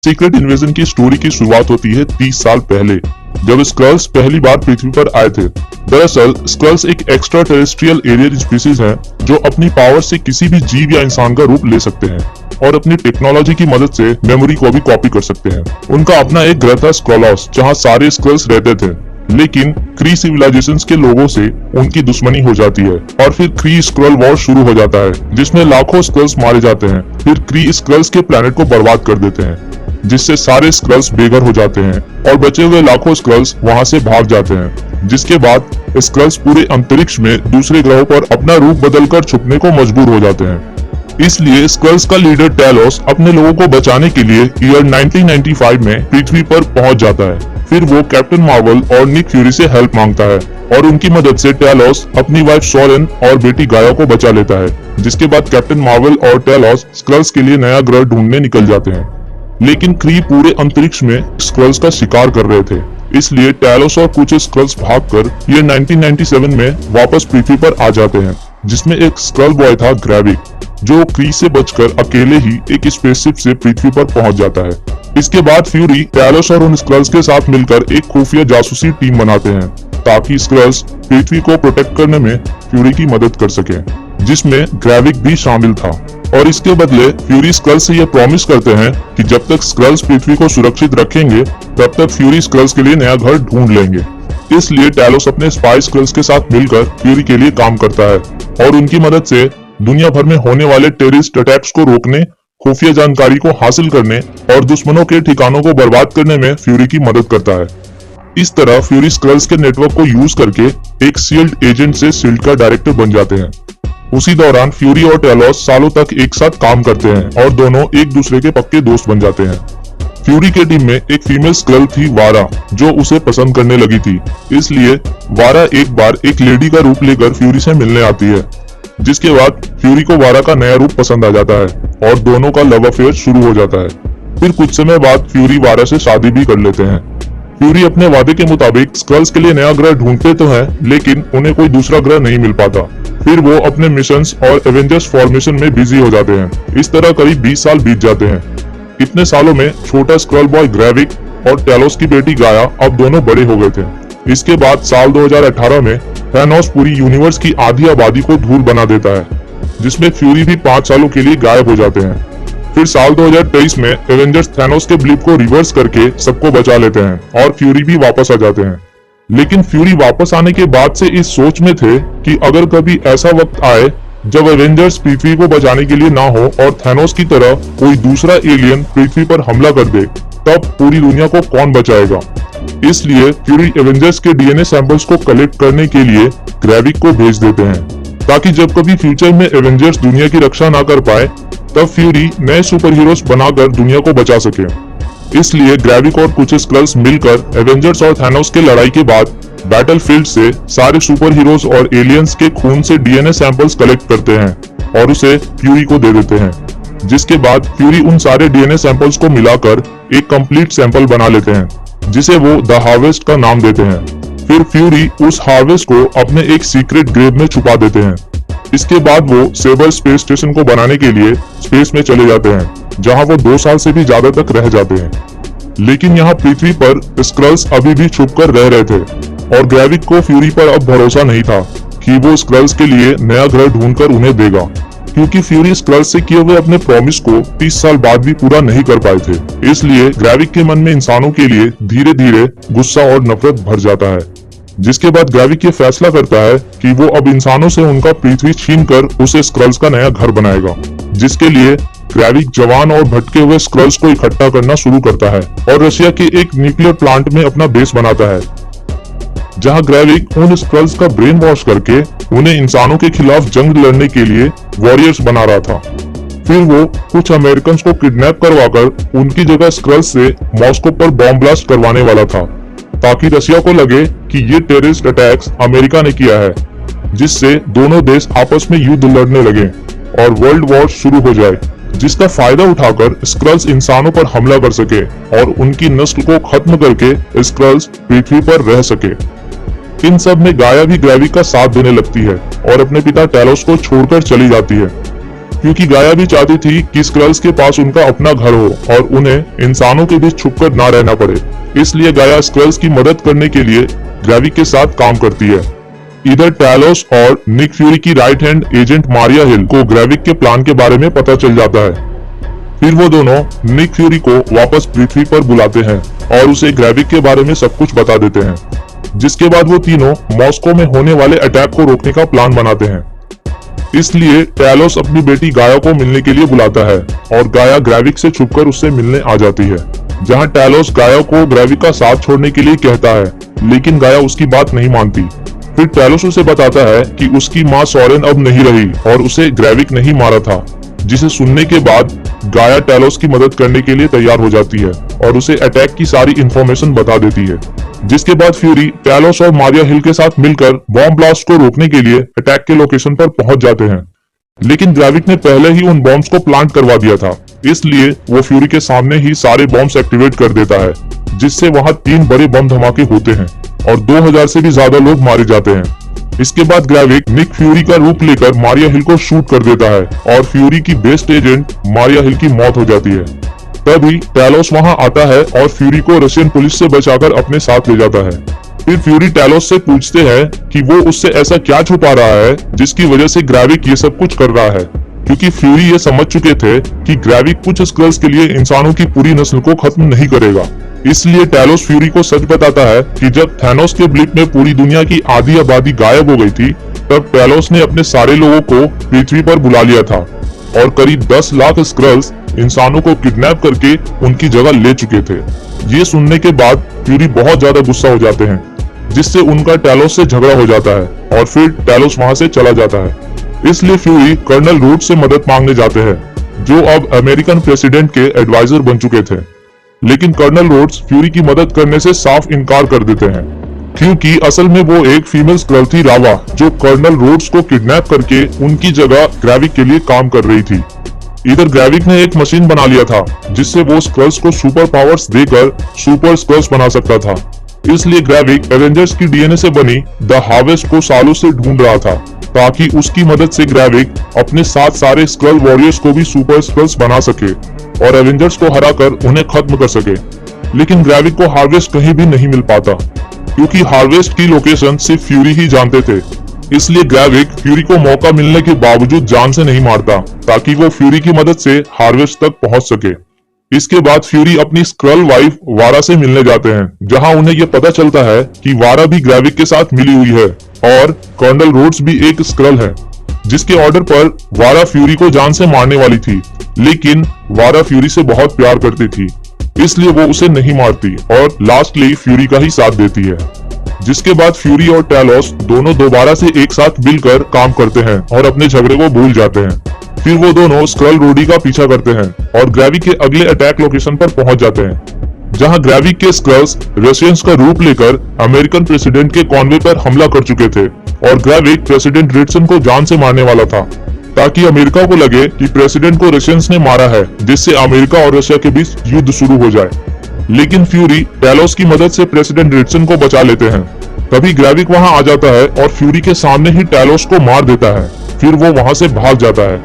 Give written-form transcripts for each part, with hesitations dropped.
Secret invasion की story की शुरुआत होती है 30 साल पहले, जब स्क्रल्स पहली बार पृथ्वी पर आए थे। दरअसल स्क्रल्स एक एक्स्ट्रा टेरेस्ट्रियल एलियन स्पीसीज है जो अपनी पावर से किसी भी जीव या इंसान का रूप ले सकते हैं और अपनी टेक्नोलॉजी की मदद से मेमोरी को भी कॉपी कर सकते हैं। उनका अपना एक ग्रह था स्क्रॉलोस, जहाँ सारे स्क्रल्स रहते थे, लेकिन क्री सिविलाइजेशंस के लोगों से उनकी दुश्मनी हो जाती है और फिर क्री स्क्रल वॉर शुरू हो जाता है, जिसमें लाखों स्क्रल्स मारे जाते हैं। फिर क्री स्क्रल्स के प्लेनेट को बर्बाद कर देते हैं, जिससे सारे स्क्रल्स बेघर हो जाते हैं और बचे हुए लाखों स्क्रल्स वहां से भाग जाते हैं। जिसके बाद स्क्रल्स पूरे अंतरिक्ष में दूसरे ग्रहों पर अपना रूप बदलकर छुपने को मजबूर हो जाते हैं। इसलिए स्क्रल्स का लीडर टेलोस अपने लोगों को बचाने के लिए ईयर 1995 में पृथ्वी पर पहुंच जाता है। फिर वो कैप्टन मार्वल और निक फ्यूरी से हेल्प मांगता है और उनकी मदद से टेलोस अपनी वाइफ सोरेन और बेटी गाया को बचा लेता है। जिसके बाद कैप्टन मार्वल और टेलोस स्क्रल्स के लिए नया ग्रह ढूंढने निकल जाते हैं, लेकिन क्री पूरे अंतरिक्ष में स्क्रल्स का शिकार कर रहे थे। इसलिए टेलोस और कुछ स्क्रल्स भागकर ये 1997 में वापस पृथ्वी पर आ जाते हैं, जिसमें एक स्क्रल बॉय था ग्रेविक, जो क्री से बचकर अकेले ही एक स्पेसशिप से पृथ्वी पर पहुंच जाता है। इसके बाद फ्यूरी टेलोस और उन स्क्रल्स के साथ मिलकर एक खुफिया जासूसी टीम बनाते हैं ताकि स्क्रल्स पृथ्वी को प्रोटेक्ट करने में फ्यूरी की मदद कर सके, जिसमें ग्रेविक भी शामिल था। और इसके बदले फ्यूरी स्क्रल्स से ये प्रॉमिस करते हैं कि जब तक स्क्रल्स पृथ्वी को सुरक्षित रखेंगे तब तक फ्यूरी स्क्रल्स के लिए नया घर ढूंढ लेंगे। इसलिए टेलोस अपने स्पाई स्क्रल्स के साथ मिलकर फ्यूरी के लिए काम करता है और उनकी मदद से दुनिया भर में होने वाले टेररिस्ट अटैक्स को रोकने, खुफिया जानकारी को हासिल करने और दुश्मनों के ठिकानों को बर्बाद करने में फ्यूरी की मदद करता है। इस तरह फ्यूरी स्क्रल्स के नेटवर्क को यूज करके एक शील्ड एजेंट से शील्ड का डायरेक्टर बन जाते हैं। उसी दौरान फ्यूरी और टेलोस सालों तक एक साथ काम करते हैं और दोनों एक दूसरे के पक्के दोस्त बन जाते हैं। फ्यूरी के टीम में एक फीमेल स्क्रल थी वारा, जो उसे पसंद करने लगी थी। इसलिए वारा एक बार एक लेडी का रूप लेकर फ्यूरी से मिलने आती है, जिसके बाद फ्यूरी को वारा का नया रूप पसंद आ जाता है और दोनों का लव अफेयर शुरू हो जाता है। फिर कुछ समय बाद फ्यूरी वारा से शादी भी कर लेते हैं। फ्यूरी अपने वादे के मुताबिक स्क्रल्स के लिए नया ग्रह ढूंढते तो हैं, लेकिन उन्हें कोई दूसरा ग्रह नहीं मिल पाता। फिर वो अपने मिशंस और एवेंजर्स फॉर्मेशन में बिजी हो जाते हैं। इस तरह करीब 20 साल बीत जाते हैं। इतने सालों में छोटा स्क्रल बॉय ग्रेविक और टेलोस की बेटी गाया अब दोनों बड़े हो गए थे। इसके बाद साल 2018 में थैनोस पूरी यूनिवर्स की आधी आबादी को धूल बना देता है, जिसमें फ्यूरी भी 5 सालों के लिए गायब हो जाते हैं। फिर साल 2023 में एवेंजर्स थैनोस के ब्लिप को रिवर्स करके सबको बचा लेते हैं और फ्यूरी भी वापस आ जाते हैं। लेकिन फ्यूरी वापस आने के बाद से इस सोच में थे कि अगर कभी ऐसा वक्त आए जब एवेंजर्स पृथ्वी को बचाने के लिए ना हो और थैनोस की तरह कोई दूसरा एलियन पृथ्वी पर हमला कर दे, तब पूरी दुनिया को कौन बचाएगा। इसलिए फ्यूरी एवेंजर्स के डीएनए सैंपल्स को कलेक्ट करने के लिए ग्रेविक को भेज देते हैं, ताकि जब कभी फ्यूचर में एवेंजर्स दुनिया की रक्षा ना कर पाए तब फ्यूरी नए सुपर हीरोज बनाकर दुनिया को बचा सके। इसलिए ग्रेविक और कुछ स्क्रल्स मिलकर एवेंजर्स और थैनोस के लड़ाई के बाद बैटलफील्ड से सारे सुपर हीरोज और एलियंस के खून से डीएनए सैंपल्स कलेक्ट करते हैं और उसे फ्यूरी को दे देते हैं, जिसके बाद फ्यूरी उन सारे डीएनए सैंपल्स को मिलाकर एक कंप्लीट सैंपल बना लेते हैं, जिसे वो द हार्वेस्ट का नाम देते हैं। फिर फ्यूरी उस हार्वेस्ट को अपने एक सीक्रेट ग्रेव में छुपा देते हैं। इसके बाद वो सेबर स्पेस स्टेशन को बनाने के लिए स्पेस में चले जाते हैं, जहां वो 2 साल से भी ज्यादा तक रह जाते हैं। लेकिन यहाँ पृथ्वी पर स्क्रल्स अभी भी छुपकर रह रहे थे और ग्रेविक को फ्यूरी पर अब भरोसा नहीं था कि वो स्क्रल्स के लिए नया ग्रह ढूंढकर उन्हें देगा, क्योंकि फ्यूरी स्क्रल्स से किए हुए अपने प्रॉमिस को 30 साल बाद भी पूरा नहीं कर पाए थे। इसलिए ग्रेविक के मन में इंसानों के लिए धीरे धीरे गुस्सा और नफरत भर जाता है, जिसके बाद ग्रेविक ये फैसला करता है कि वो अब इंसानों से उनका पृथ्वी छीनकर उसे स्क्रल्स का नया घर बनाएगा। जिसके लिए ग्रेविक जवान और भटके हुए स्क्रल्स को इकट्ठा करना शुरू करता है और रशिया के एक न्यूक्लियर प्लांट में अपना बेस बनाता है, जहां ग्रेविक उन स्क्रल्स का ब्रेन वॉश करके उन्हें इंसानों के खिलाफ जंग लड़ने के लिए वॉरियर्स बना रहा था। फिर वो कुछ अमेरिकन को किडनैप करवाकर उनकी जगह स्क्रल्स से मॉस्को पर बॉम्ब ब्लास्ट करवाने वाला था, ताकि रशिया को लगे कि ये टेररिस्ट अटैक्स अमेरिका ने किया है, जिससे दोनों देश आपस में युद्ध लड़ने लगे और वर्ल्ड वॉर शुरू हो जाए, जिसका फायदा उठाकर स्क्रल्स इंसानों पर हमला कर सके और उनकी नस्ल को खत्म करके स्क्रल्स पृथ्वी पर रह सके। इन सब में गाया भी ग्रेविक का साथ देने लगती है और अपने पिता टेलोस को छोड़कर चली जाती है। क्योंकि गाया भी चाहती थी कि स्क्रल्स के पास उनका अपना घर हो और उन्हें इंसानों के बीच छुपकर ना रहना पड़े। इसलिए गाया स्क्रल्स की मदद करने के लिए ग्रेविक के साथ काम करती है। इधर टैलोस और निक फ्यूरी की राइट हैंड एजेंट मारिया हिल को ग्रेविक के प्लान के बारे में पता चल जाता है। फिर वो दोनों निक फ्यूरी को वापस पृथ्वी पर बुलाते हैं और उसे ग्रेविक के बारे में सब कुछ बता देते हैं, जिसके बाद वो तीनों मॉस्को में होने वाले अटैक को रोकने का प्लान बनाते हैं। इसलिए टैलोस अपनी बेटी गाया को मिलने के लिए बुलाता है और गाया ग्रेविक से छुपकर उससे मिलने आ जाती है, जहां टैलोस गाया को ग्रेविक का साथ छोड़ने के लिए कहता है, लेकिन गाया उसकी बात नहीं मानती। फिर टैलोस उसे बताता है कि उसकी माँ सोरेन अब नहीं रही और उसे ग्रेविक नहीं मारा था, जिसे सुनने के बाद गाया टैलोस की मदद करने के लिए तैयार हो जाती है और उसे अटैक की सारी इंफॉर्मेशन बता देती है। जिसके बाद फ्यूरी टैलोस और मारिया हिल के साथ मिलकर बॉम्ब ब्लास्ट को रोकने के लिए अटैक के लोकेशन पर पहुंच जाते हैं, लेकिन ग्रेविक ने पहले ही उन बॉम्ब्स को प्लांट करवा दिया था, इसलिए वो फ्यूरी के सामने ही सारे बॉम्ब्स एक्टिवेट कर देता है, जिससे वहां 3 बड़े बम धमाके होते हैं और 2000 से भी ज्यादा लोग मारे जाते हैं। इसके बाद ग्रेविक निक फ्यूरी का रूप लेकर मारिया हिल को शूट कर देता है और फ्यूरी की बेस्ट एजेंट मारिया हिल की मौत हो जाती है। तभी टैलोस वहां आता है और फ्यूरी को रशियन पुलिस से बचाकर अपने साथ ले जाता है। फिर फ्यूरी टैलोस से पूछते हैं कि वो उससे ऐसा क्या छुपा रहा है जिसकी वजह से ग्रेविक ये सब कुछ कर रहा है, क्योंकि फ्यूरी ये समझ चुके थे कि ग्रेविक कुछ स्क्रल्स के लिए इंसानों की पूरी नस्ल को खत्म नहीं करेगा। इसलिए टैलोस फ्यूरी को सच बताता है कि जब थैनोस के ब्लिप में पूरी दुनिया की आधी आबादी गायब हो गई थी, तब टैलोस ने अपने सारे लोगों को पृथ्वी पर बुला लिया था और करीब 10 लाख स्क्रल्स इंसानों को किडनैप करके उनकी जगह ले चुके थे। ये सुनने के बाद फ्यूरी बहुत ज्यादा गुस्सा हो जाते हैं, जिससे उनका टैलोस से झगड़ा हो जाता है और फिर टैलोस वहां से चला जाता है। इसलिए फ्यूरी कर्नल रूट्स से मदद मांगने जाते हैं, जो अब अमेरिकन प्रेसिडेंट के एडवाइजर बन चुके थे। लेकिन कर्नल रोड्स फ्यूरी की मदद करने से साफ इनकार कर देते हैं, क्योंकि असल में वो एक फीमेल स्क्रल थी, रावा, जो कर्नल रोड्स को किडनैप करके उनकी जगह ग्रेविक के लिए काम कर रही थी। इधर ग्रेविक ने एक मशीन बना लिया था जिससे वो स्क्रल्स को सुपर पावर्स देकर सुपर स्क्रल्स बना सकता था। इसलिए ग्रेविक एवेंजर्स की डीएनए से बनी द हार्वेस्ट को सालों से ढूंढ रहा था, ताकि उसकी मदद से ग्रेविक अपने साथ सारे स्क्रल वॉरियर्स को भी सुपर स्क्रल्स बना सके और एवेंजर्स को हराकर उन्हें खत्म कर सके। लेकिन ग्रेविक को हार्वेस्ट कहीं भी नहीं मिल पाता, क्योंकि हार्वेस्ट की लोकेशन सिर्फ फ्यूरी ही जानते थे। इसलिए ग्रेविक फ्यूरी को मौका मिलने के बावजूद जान से नहीं मारता, ताकि वो फ्यूरी की मदद से हार्वेस्ट तक पहुंच सके। इसके बाद फ्यूरी अपनी स्क्रल वाइफ वारा से मिलने जाते हैं, जहां उन्हें यह पता चलता है कि वारा भी ग्रेविक के साथ मिली हुई है और कर्नल रोड्स भी एक स्क्रल है, जिसके ऑर्डर पर वारा फ्यूरी को जान से मारने वाली थी। लेकिन वारा फ्यूरी से बहुत प्यार करती थी, इसलिए वो उसे नहीं मारती और लास्टली फ्यूरी का ही साथ देती है। जिसके बाद फ्यूरी और टैलोस दोनों दोबारा से एक साथ मिलकर काम करते हैं और अपने झगड़े को भूल जाते हैं। फिर वो दोनों स्क्रल रोडी का पीछा करते हैं और ग्रेविक के अगले अटैक लोकेशन पर पहुंच जाते हैं, जहां ग्रेविक के स्क्रल्स रशियंस का रूप लेकर अमेरिकन प्रेसिडेंट के कॉन्वे पर हमला कर चुके थे और ग्रेविक प्रेसिडेंट रिटसन को जान से मारने वाला था, ताकि अमेरिका को लगे कि प्रेसिडेंट को रशियंस ने मारा है, जिससे अमेरिका और रशिया के बीच युद्ध शुरू हो जाए। लेकिन फ्यूरी टैलोस की मदद से प्रेसिडेंट रिटसन को बचा लेते हैं। तभी ग्रेविक वहां आ जाता है और फ्यूरी के सामने ही टैलोस को मार देता है। फिर वो वहां से भाग जाता है,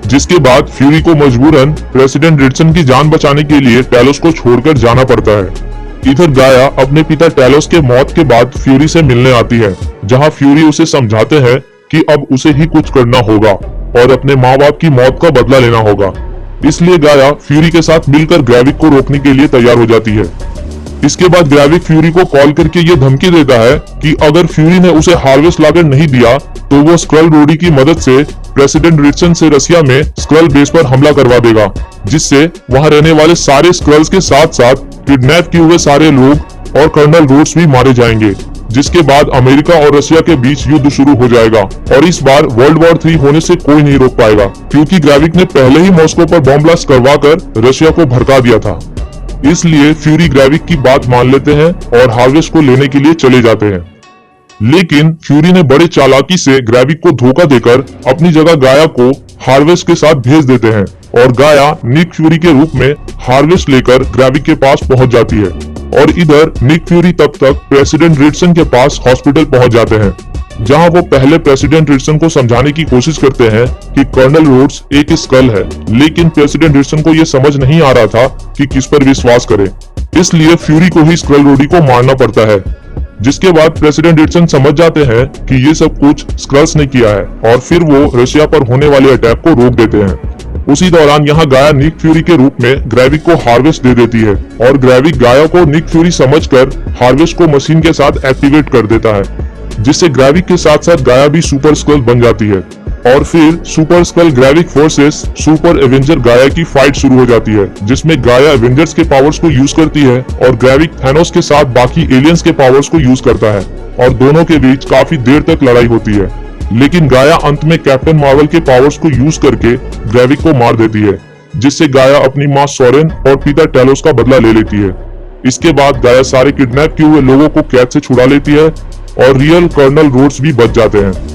जिसके बाद फ्यूरी को मजबूरन प्रेसिडेंट रिटसन की जान बचाने के लिए टैलोस को छोड़कर जाना पड़ता है। इधर गाया अपने पिता टैलोस के मौत के बाद फ्यूरी से मिलने आती है, जहां फ्यूरी उसे समझाते हैं कि अब उसे ही कुछ करना होगा और अपने माँ बाप की मौत का बदला लेना होगा। इसलिए गाया फ्यूरी के साथ मिलकर ग्रेविक को रोकने के लिए तैयार हो जाती है। इसके बाद ग्रेविक फ्यूरी को कॉल करके ये धमकी देता है कि अगर फ्यूरी ने उसे हार्वेस्ट लाकर नहीं दिया तो वो स्क्रल रोडी की मदद से प्रेसिडेंट रिटसन से रशिया में स्क्रल बेस पर हमला करवा देगा, जिससे वहां रहने वाले सारे स्क्रल्स के साथ साथ किडनैप किए हुए सारे लोग और कर्नल रोड्स भी मारे जाएंगे, जिसके बाद अमेरिका और रशिया के बीच युद्ध शुरू हो जाएगा और इस बार वर्ल्ड वॉर 3 होने से कोई नहीं रोक पाएगा, क्योंकि ग्रेविक ने पहले ही मॉस्को पर बॉम्ब ब्लास्ट करवाकर रशिया को भड़का दिया था। इसलिए फ्यूरी ग्रेविक की बात मान लेते हैं और हार्वेस्ट को लेने के लिए चले जाते हैं। लेकिन फ्यूरी ने बड़े चालाकी से ग्रेविक को धोखा देकर अपनी जगह गाया को हार्वेस्ट के साथ भेज देते हैं और गाया निक फ्यूरी के रूप में हार्वेस्ट लेकर ग्रेविक के पास पहुंच जाती है और इधर निक फ्यूरी तब तक प्रेसिडेंट रिटसन के पास हॉस्पिटल पहुंच जाते हैं। जहां वो पहले प्रेसिडेंट रिचसन को समझाने की कोशिश करते हैं कि कर्नल रोड्स एक स्कल है, लेकिन प्रेसिडेंट रिचसन को ये समझ नहीं आ रहा था कि किस पर विश्वास करें। इसलिए फ्यूरी को ही स्कल रोडी को मारना पड़ता है, जिसके बाद प्रेसिडेंट रिचसन समझ जाते हैं कि ये सब कुछ स्क्रल्स ने किया है और फिर वो रशिया पर होने वाले अटैक को रोक देते हैं। उसी दौरान यहाँ गाया निक फ्यूरी के रूप में ग्रेविक को हार्वेस्ट दे देती है और ग्रेविक गाया को निक फ्यूरी समझकर हार्वेस्ट को मशीन के साथ एक्टिवेट कर देता है, जिससे ग्रेविक के साथ साथ गाया भी सुपर स्कल बन जाती है। और फिर सुपर स्कल ग्रेविक फोर्सेस सुपर एवेंजर गाया की फाइट शुरू हो जाती है, जिसमें गाया एवेंजर्स के पावर्स को यूज करती है और ग्रेविक थैनोस के साथ बाकी एलियंस के पावर्स को यूज करता है और दोनों के बीच काफी देर तक लड़ाई होती है। लेकिन गाया अंत में कैप्टन मार्वल के पावर्स को यूज करके ग्रेविक को मार देती है, जिससे गाया अपनी माँ सोरेन और पिता टेलोस का बदला ले लेती है। इसके बाद गाया सारे किडनैप किए हुए लोगों को कैद से छुड़ा लेती है और रियल कर्नल रोड्स भी बच जाते हैं।